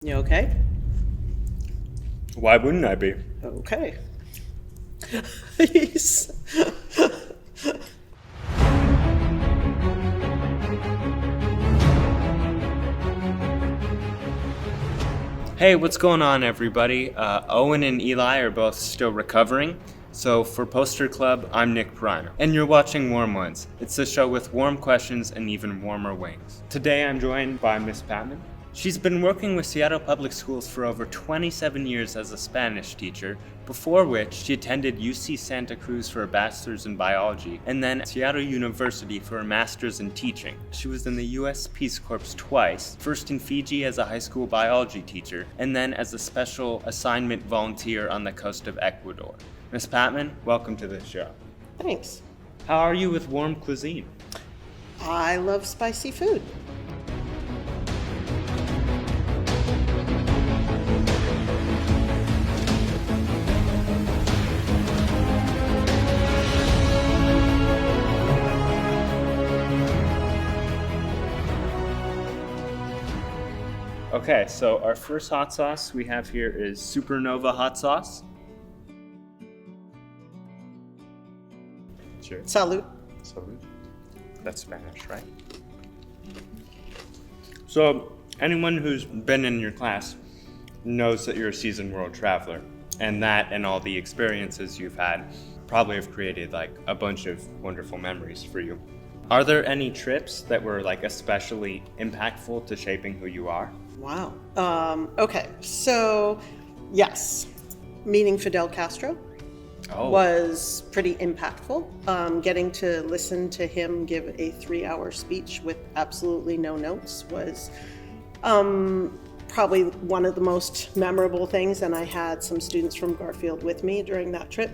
You okay? Why wouldn't I be? Okay. He's- Hey, what's going on, everybody? Owen and Eli are both still recovering. So for Poster Club, I'm Nick Briner. And you're watching Warm Ones. It's a show with warm questions and even warmer wings. Today I'm joined by Miss Patman. She's been working with Seattle Public Schools for over 27 years as a Spanish teacher, before which she attended UC Santa Cruz for a bachelor's in biology, and then Seattle University for a master's in teaching. She was in the US Peace Corps twice, first in Fiji as a high school biology teacher, and then as a special assignment volunteer on the coast of Ecuador. Miss Patman, welcome to the show. Thanks. How are you with warm cuisine? I love spicy food. Okay, so our first hot sauce we have here is Supernova hot sauce. Sure. Salud. Salud. That's Spanish, right? So, anyone who's been in your class knows that you're a seasoned world traveler, and that and all the experiences you've had probably have created like a bunch of wonderful memories for you. Are there any trips that were like especially impactful to shaping who you are? Wow. Okay, so yes, meeting Fidel Castro was pretty impactful. Getting to listen to him give a 3-hour speech with absolutely no notes was probably one of the most memorable things, and I had some students from Garfield with me during that trip.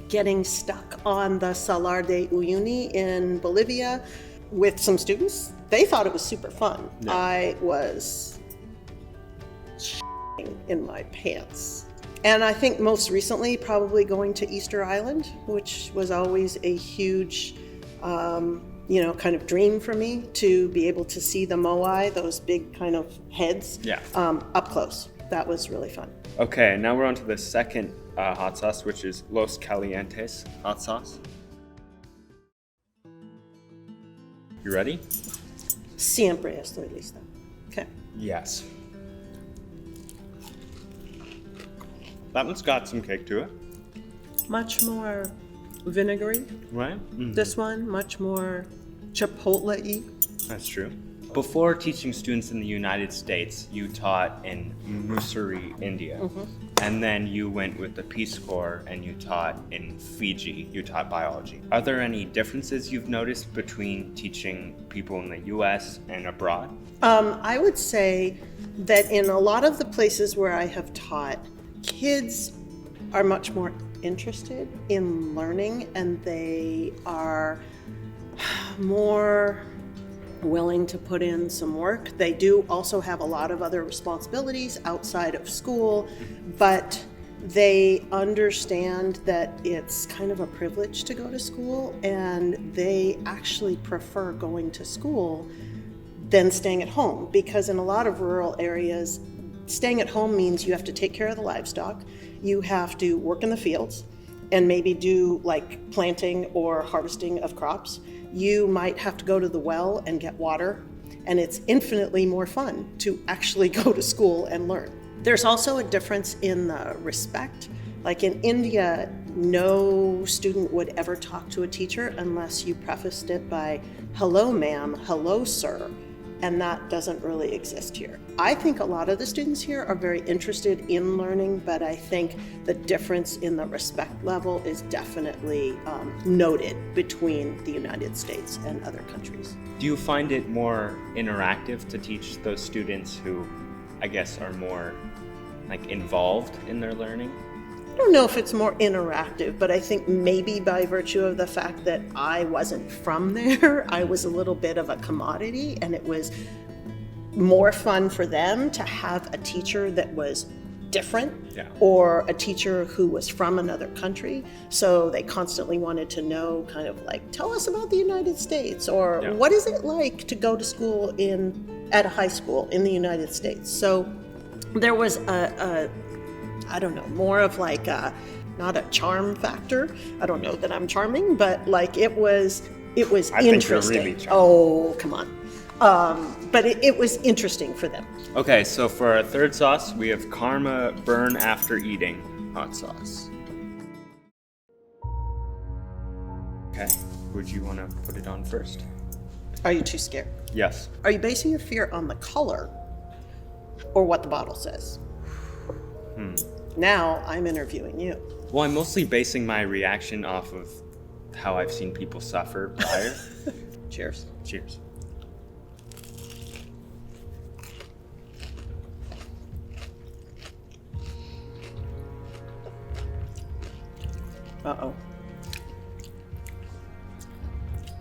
Getting stuck on the Salar de Uyuni in Bolivia with some students. They thought it was super fun. Yeah. I was in my pants. And I think most recently, probably going to Easter Island, which was always a huge, kind of dream for me to be able to see the moai, those big kind of heads, up close. That was really fun. Okay, now we're on to the second hot sauce, which is Los Calientes hot sauce. You ready? Siempre estoy lista. Okay. Yes. That one's got some kick to it. Much more vinegary. Right? Mm-hmm. This one, much more chipotle-y. That's true. Before teaching students in the United States, you taught in Mussoorie, India. Mm-hmm. And then you went with the Peace Corps and you taught in Fiji. You taught biology. Are there any differences you've noticed between teaching people in the US and abroad? I would say that in a lot of the places where I have taught, kids are much more interested in learning, and they are more willing to put in some work. They do also have a lot of other responsibilities outside of school, but they understand that it's kind of a privilege to go to school, and they actually prefer going to school than staying at home, because in a lot of rural areas, staying at home means you have to take care of the livestock, you have to work in the fields, and maybe do like planting or harvesting of crops. You might have to go to the well and get water, and it's infinitely more fun to actually go to school and learn. There's also a difference in the respect. Like in India, no student would ever talk to a teacher unless you prefaced it by, "Hello, ma'am," "Hello, sir." And that doesn't really exist here. I think a lot of the students here are very interested in learning, but I think the difference in the respect level is definitely noted between the United States and other countries. Do you find it more interactive to teach those students who, I guess, are more like involved in their learning? I don't know if it's more interactive, but I think maybe by virtue of the fact that I wasn't from there, I was a little bit of a commodity, and it was more fun for them to have a teacher that was different, Yeah. or a teacher who was from another country. So they constantly wanted to know, kind of like, tell us about the United States, or Yeah. what is it like to go to school at a high school in the United States. So there was I don't know, more of like not a charm factor. I don't know that I'm charming, but like it was I think you're interesting. really charming. Oh, come on. But it was interesting for them. Okay, so for our third sauce, we have Karma Burn After Eating hot sauce. Okay, would you want to put it on first? Are you too scared? Yes. Are you basing your fear on the color or what the bottle says? Now I'm interviewing you. Well, I'm mostly basing my reaction off of how I've seen people suffer prior. Cheers. Cheers. Uh-oh.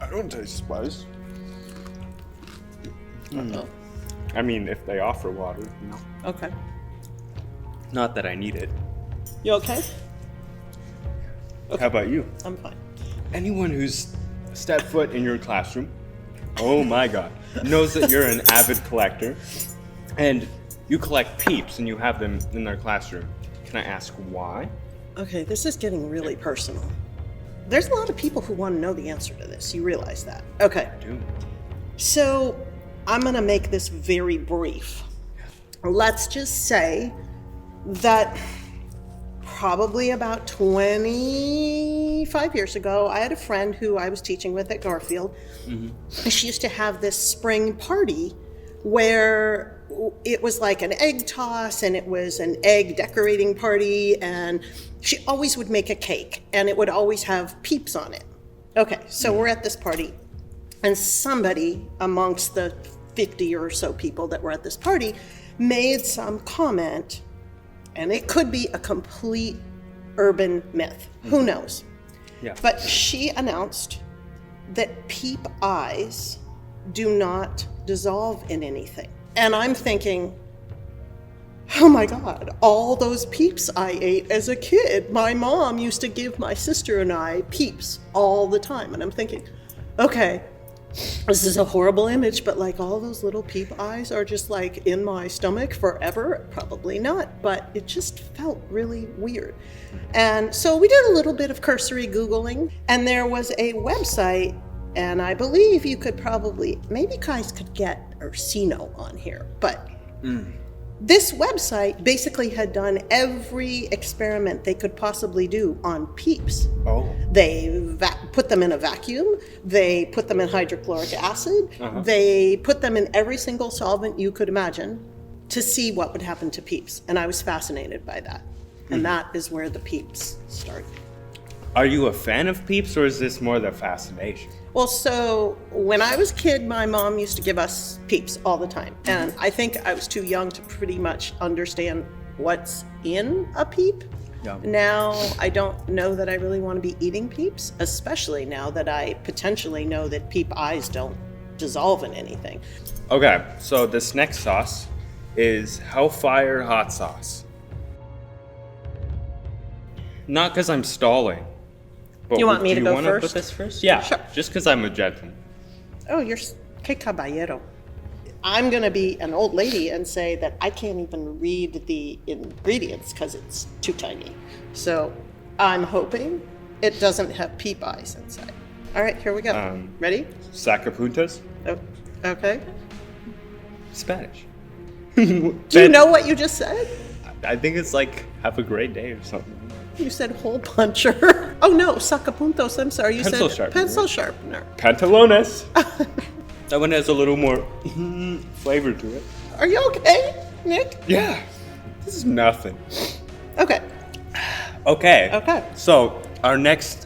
I don't taste spice. Uh-oh. I mean, if they offer water, you know. Okay. Not that I need it. You okay? How about you? I'm fine. Anyone who's stepped foot in your classroom, oh my god, knows that you're an avid collector, and you collect peeps and you have them in their classroom. Can I ask why? Okay, this is getting really personal. There's a lot of people who want to know the answer to this. You realize that? Okay. Dude. So I'm going to make this very brief. Let's just say that probably about 25 years ago, I had a friend who I was teaching with at Garfield. Mm-hmm. She used to have this spring party where it was like an egg toss and it was an egg decorating party, and she always would make a cake and it would always have peeps on it. Okay, so we're at this party, and somebody amongst the 50 or so people that were at this party made some comment, and it could be a complete urban myth. Who knows? Yeah. But she announced that peep eyes do not dissolve in anything. And I'm thinking, oh my God, all those peeps I ate as a kid. My mom used to give my sister and I peeps all the time. And I'm thinking, okay, this is a horrible image, but like all those little peep eyes are just like in my stomach forever? Probably not, but it just felt really weird. And so we did a little bit of cursory Googling, and there was a website, and I believe you could probably, maybe guys could get Orsino on here, but this website basically had done every experiment they could possibly do on peeps. Oh. They put them in a vacuum, they put them in hydrochloric acid, they put them in every single solvent you could imagine to see what would happen to peeps. And I was fascinated by that. And that is where the peeps started. Are you a fan of peeps, or is this more the fascination? Well, so when I was a kid, my mom used to give us peeps all the time. And I think I was too young to pretty much understand what's in a peep. Yeah. Now, I don't know that I really want to be eating peeps, especially now that I potentially know that peep eyes don't dissolve in anything. Okay, so this next sauce is Hellfire hot sauce. Not because I'm stalling. But You want me to go Do you want to first? put this first? Yeah, Sure. just because I'm a gentleman. Oh, you're que caballero. I'm going to be an old lady and say that I can't even read the ingredients because it's too tiny. So I'm hoping it doesn't have peep eyes inside. All right, here we go. Ready? Sacapuntas? Oh, okay. Spanish. Do you know what you just said? I think it's like, have a great day or something. You said hole puncher. Oh no, sacapuntos. I'm sorry. You Pencil said sharpener. pencil sharpener. Pantalones. That one has a little more flavor to it. Are you okay, Nick? Yeah. This is nothing. Okay. Okay. Okay. So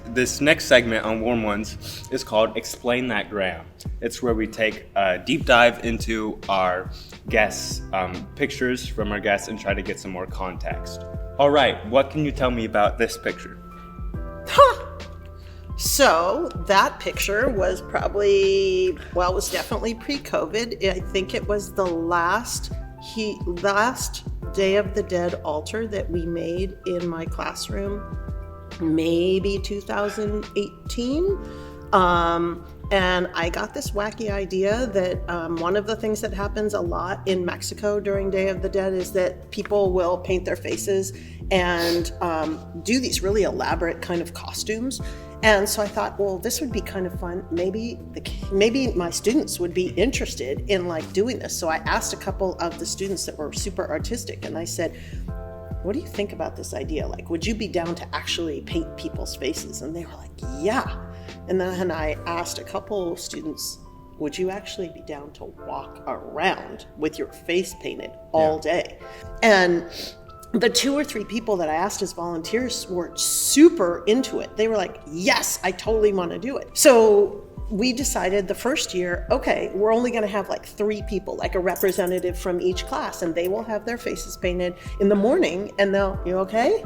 this next segment on Warm Ones is called Explain That Graham. It's where we take a deep dive into our guests' pictures from our guests and try to get some more context. All right, what can you tell me about this picture? So that picture was probably, well, it was definitely pre-COVID. I think it was the last last Day of the Dead altar that we made in my classroom, maybe 2018. And I got this wacky idea that one of the things that happens a lot in Mexico during Day of the Dead is that people will paint their faces and do these really elaborate kind of costumes. And so I thought, well, this would be kind of fun. Maybe my students would be interested in like doing this. So I asked a couple of the students that were super artistic, and I said, what do you think about this idea? Like, would you be down to actually paint people's faces? And they were like, yeah. And then I asked a couple students, would you actually be down to walk around with your face painted all day? And the 2 or 3 people that I asked as volunteers were super into it. They were like, yes, I totally want to do it. So we decided the first year, okay, we're only going to have like 3 people, like a representative from each class, and they will have their faces painted in the morning, and you okay?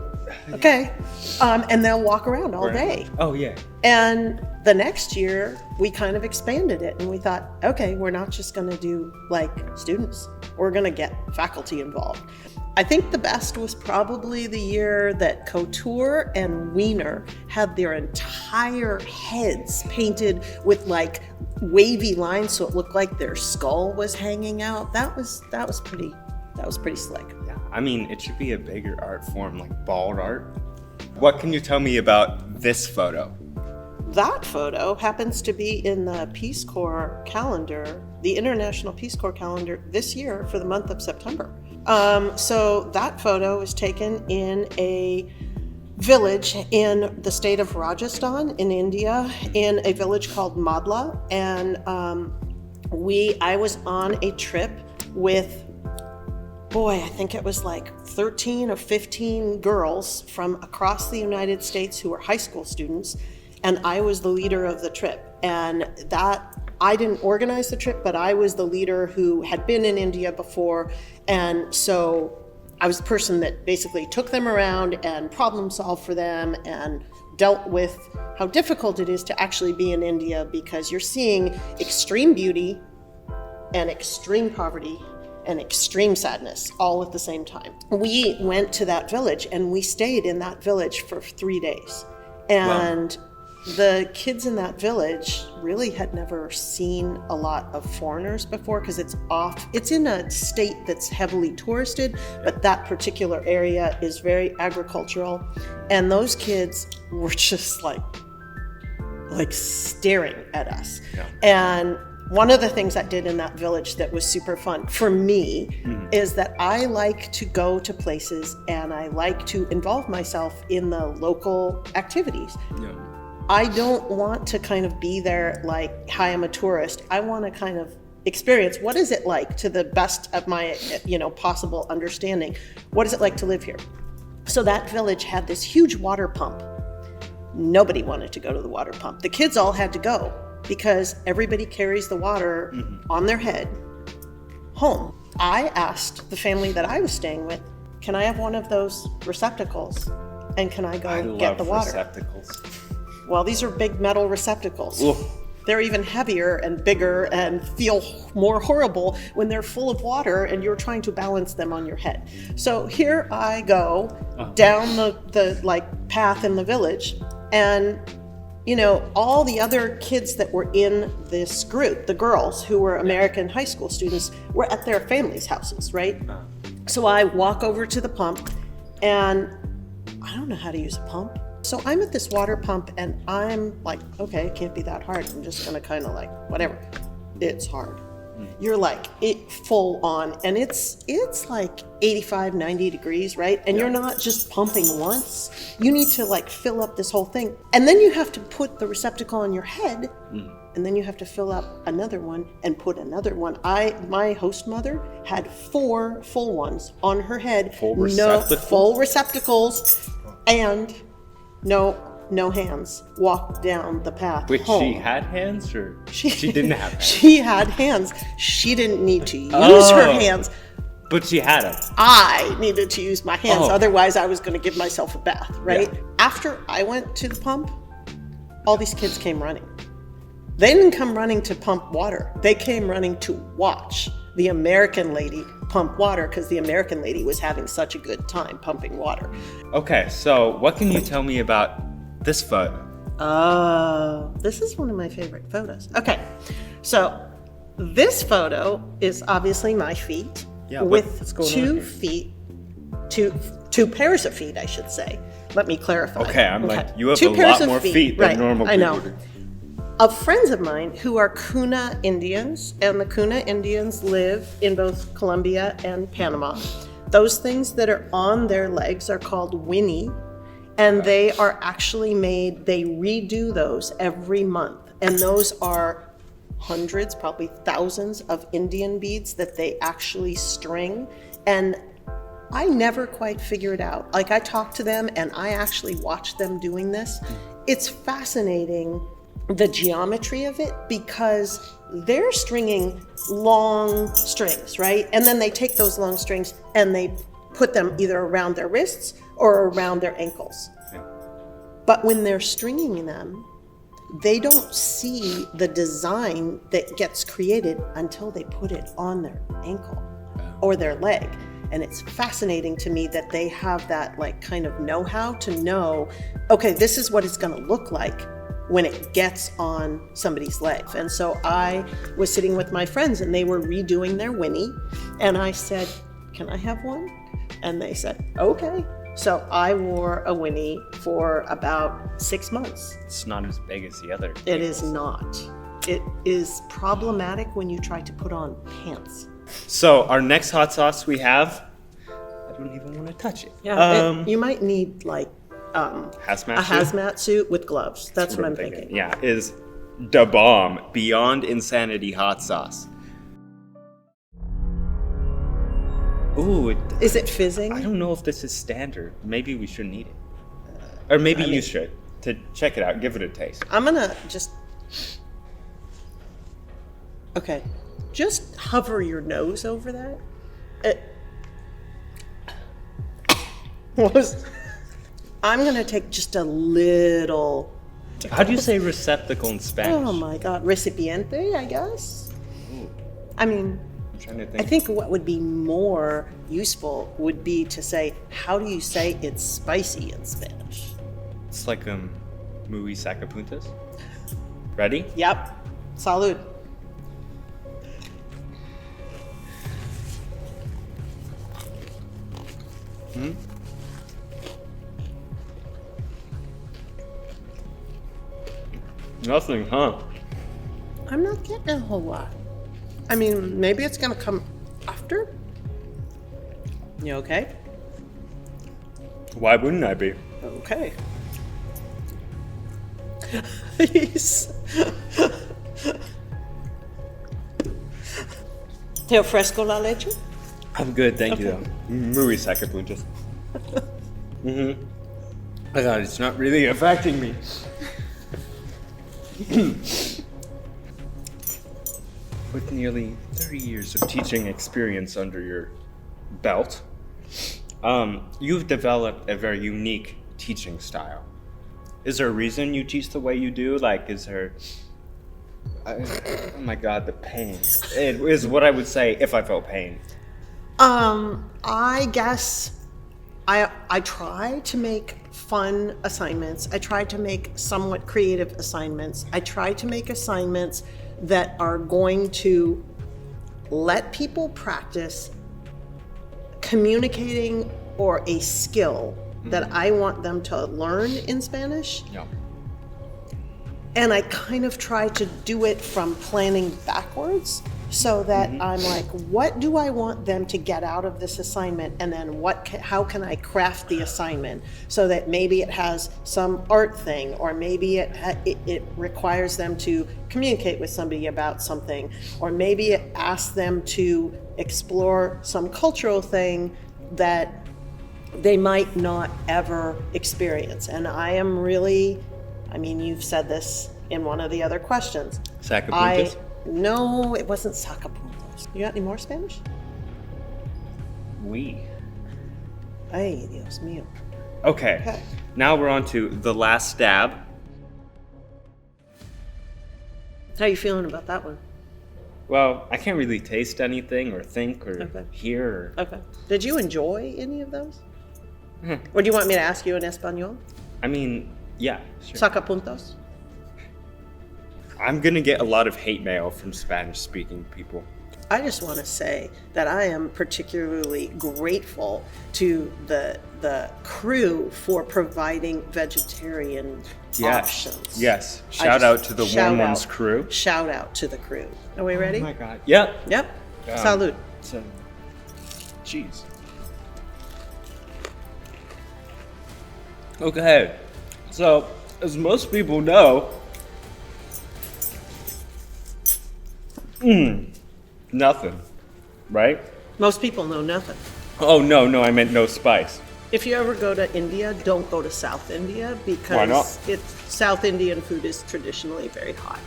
Okay. And they'll walk around all day. Oh, yeah. And the next year, we kind of expanded it, and we thought, okay, we're not just going to do like students. We're going to get faculty involved. I think the best was probably the year that Couture and Wiener had their entire heads painted with like wavy lines, so it looked like their skull was hanging out. That was pretty slick. Yeah, I mean, it should be a bigger art form, like bald art. What can you tell me about this photo? That photo happens to be in the Peace Corps calendar, the International Peace Corps calendar this year for the month of September. So that photo was taken in a village in the state of Rajasthan in India, in a village called Madla. And I was on a trip with, I think it was like 13 or 15 girls from across the United States who were high school students. And I was the leader of the trip. And I didn't organize the trip, but I was the leader who had been in India before. And so I was the person that basically took them around and problem solved for them and dealt with how difficult it is to actually be in India, because you're seeing extreme beauty and extreme poverty and extreme sadness all at the same time. We went to that village and we stayed in that village for 3 days. And wow. The kids in that village really had never seen a lot of foreigners before, because it's in a state that's heavily touristed, but that particular area is very agricultural. And those kids were just like staring at us. Yeah. And one of the things I did in that village that was super fun for me is that I like to go to places and I like to involve myself in the local activities. Yeah. I don't want to kind of be there like, hi, I'm a tourist. I want to kind of experience, what is it like, to the best of my possible understanding, what is it like to live here? So that village had this huge water pump. Nobody wanted to go to the water pump. The kids all had to go because everybody carries the water on their head home. I asked the family that I was staying with, can I have one of those receptacles? And can I go get the water? Receptacles. Well, these are big metal receptacles. Oof. They're even heavier and bigger and feel more horrible when they're full of water and you're trying to balance them on your head. So here I go down the path in the village, and all the other kids that were in this group, the girls who were American high school students, were at their families' houses, right? So I walk over to the pump, and I don't know how to use a pump. So I'm at this water pump and I'm like, okay, it can't be that hard. I'm just gonna kind of whatever. It's hard. You're it full on, and it's like 85, 90 degrees, right? And you're not just pumping once. You need to fill up this whole thing. And then you have to put the receptacle on your head, and then you have to fill up another one and put another one. My host mother had 4 full ones on her head. Full receptacles? Full receptacles, and no hands. Walked down the path Wait, home. She had hands, or she didn't have hands? She had hands. She didn't need to use her hands. But she had them. I needed to use my hands. Otherwise, I was going to give myself a bath, right? Yeah. After I went to the pump, all these kids came running. They didn't come running to pump water. They came running to watch the American lady pump water because the American lady was having such a good time pumping water. Okay, so what can you tell me about this photo? Oh, this is one of my favorite photos. Okay, so this photo is obviously my feet with what's going on 2 here? feet, two pairs of feet, I should say. Let me clarify. Okay, I'm like, you have 2 a pairs lot of more feet than right, normal I know. people do. Of friends of mine who are Kuna Indians, and the Kuna Indians live in both Colombia and Panama. Those things that are on their legs are called winnie, and they are actually made, they redo those every month. And those are hundreds, probably thousands of Indian beads that they actually string. And I never quite figured out. Like, I talked to them and I actually watched them doing this. It's fascinating, the geometry of it, because they're stringing long strings, right? And then they take those long strings and they put them either around their wrists or around their ankles. But when they're stringing them, they don't see the design that gets created until they put it on their ankle or their leg. And it's fascinating to me that they have that like kind of know-how to know, okay, this is what it's going to look like when it gets on somebody's leg. And so I was sitting with my friends and they were redoing their winnie. And I said, can I have one? And they said, okay. So I wore a winnie for about 6 months. It's not as big as the other. It is not. It is problematic when you try to put on pants. So our next hot sauce we have, I don't even want to touch it. Yeah, you might need like hazmat a hazmat suit with gloves. That's what I'm thinking. Yeah, is Da Bomb Beyond Insanity hot sauce. Ooh, Is it fizzing? I don't know if this is standard. Maybe we shouldn't eat it. Or maybe you should, to check it out, give it a taste. I'm gonna just... Okay, just hover your nose over that. I'm gonna take just a little... How do you say receptacle in Spanish? Oh my God, recipiente, I guess? Ooh, I mean... I'm trying to I think what would be more useful would be to say, how do you say it's spicy in Spanish? It's like muy sacapuntas. Ready? Yep. Salud. Nothing, huh? I'm not getting a whole lot. I mean, maybe it's gonna come after. You okay? Why wouldn't I be? Okay. He's... ¿Te ofrezco la leche? I'm good, thank you though. Muy sacapuntas. My God, it's not really affecting me. With nearly 30 years of teaching experience under your belt, you've developed a very unique teaching style. Is there a reason you teach the way you do? Like, is there... oh my God, the pain. It is what I would say if I felt pain. I guess I try to make fun assignments. I try to make somewhat creative assignments. I try to make assignments that are going to let people practice communicating or a skill that I want them to learn in Spanish. Yeah. And I kind of try to do it from planning backwards so that I'm like, what do I want them to get out of this assignment? And then how can I craft the assignment so that maybe it has some art thing, or maybe it requires them to communicate with somebody about something, or maybe it asks them to explore some cultural thing that they might not ever experience. And I am really, I mean, you've said this in one of the other questions. Sacapuntas? No, it wasn't sacapuntas. You got any more Spanish? Oui. Ay, Dios mío. Okay. Now we're on to the last stab. How are you feeling about that one? Well, I can't really taste anything or think or Okay. hear. Okay. Did you enjoy any of those? Or do you want me to ask you in Espanol? I mean, yeah, sure. Sacapuntos? I'm gonna get a lot of hate mail from Spanish-speaking people. I just want to say that I am particularly grateful to the crew for providing vegetarian options. Yes. Shout out to the Warm Ones crew. Shout out to the crew. Are we ready? Oh my god. Yep. Yep. Salud. So, cheese. Okay. So, as most people know, nothing, right? Most people know nothing. Oh, no, I meant no spice. If you ever go to India, don't go to South India because Why not? South Indian food is traditionally very hot.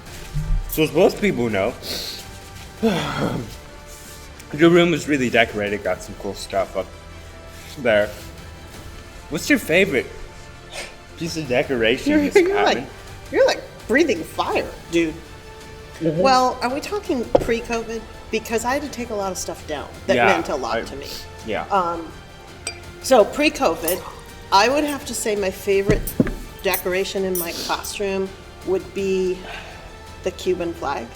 So as most people know, your room is really decorated, got some cool stuff up there. What's your favorite piece of decoration, Miss Patman? You're like breathing fire, dude. Mm-hmm. Well, are we talking pre-COVID? Because I had to take a lot of stuff down that meant a lot to me. Yeah. So pre-COVID, I would have to say my favorite decoration in my classroom would be the Cuban flag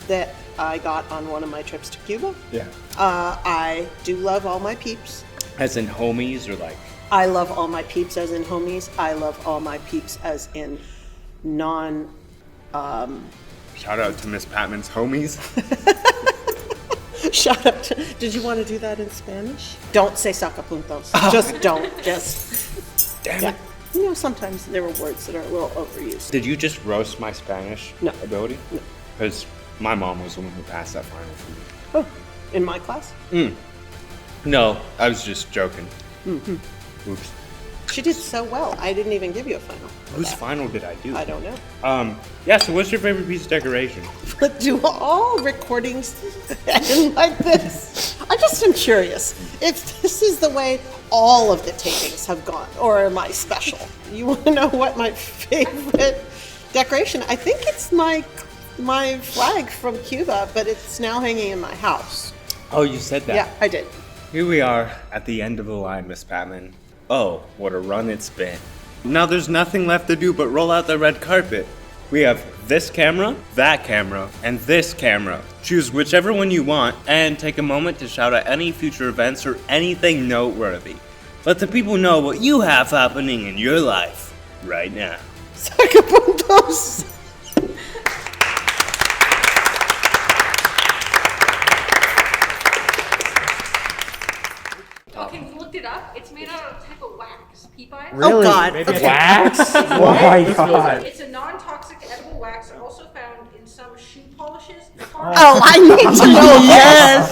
that I got on one of my trips to Cuba. Yeah. I do love all my peeps. As in homies or like? I love all my peeps as in homies. I love all my peeps as in non... Shout out to Miss Patman's homies. Shout out to... Did you want to do that in Spanish? Don't say sacapuntos. Just don't. Just... Damn it. You know, sometimes there are words that are a little overused. Did you just roast my Spanish ability? No. Because my mom was the one who passed that final for me. Oh, in my class? No, I was just joking. Oops. She did so well. I didn't even give you a final. Whose final did I do? I don't know. Yeah, so what's your favorite piece of decoration? But do all recordings end like this? I just am curious if this is the way all of the tapings have gone, or am I special? You want to know what my favorite decoration? I think it's my flag from Cuba, but it's now hanging in my house. Oh, you said that. Yeah, I did. Here we are at the end of the line, Miss Patman. Oh, what a run it's been. Now there's nothing left to do but roll out the red carpet. We have this camera, that camera, and this camera. Choose whichever one you want and take a moment to shout out any future events or anything noteworthy. Let the people know what you have happening in your life right now. Sacapuntos. Okay, we looked it up. It's made out of a type of wax. Peat ice. Really? Oh, God. Okay. Wax? Oh my god. It's a non-toxic edible wax, also found in some shoe polishes. Oh, I need to know. Yes.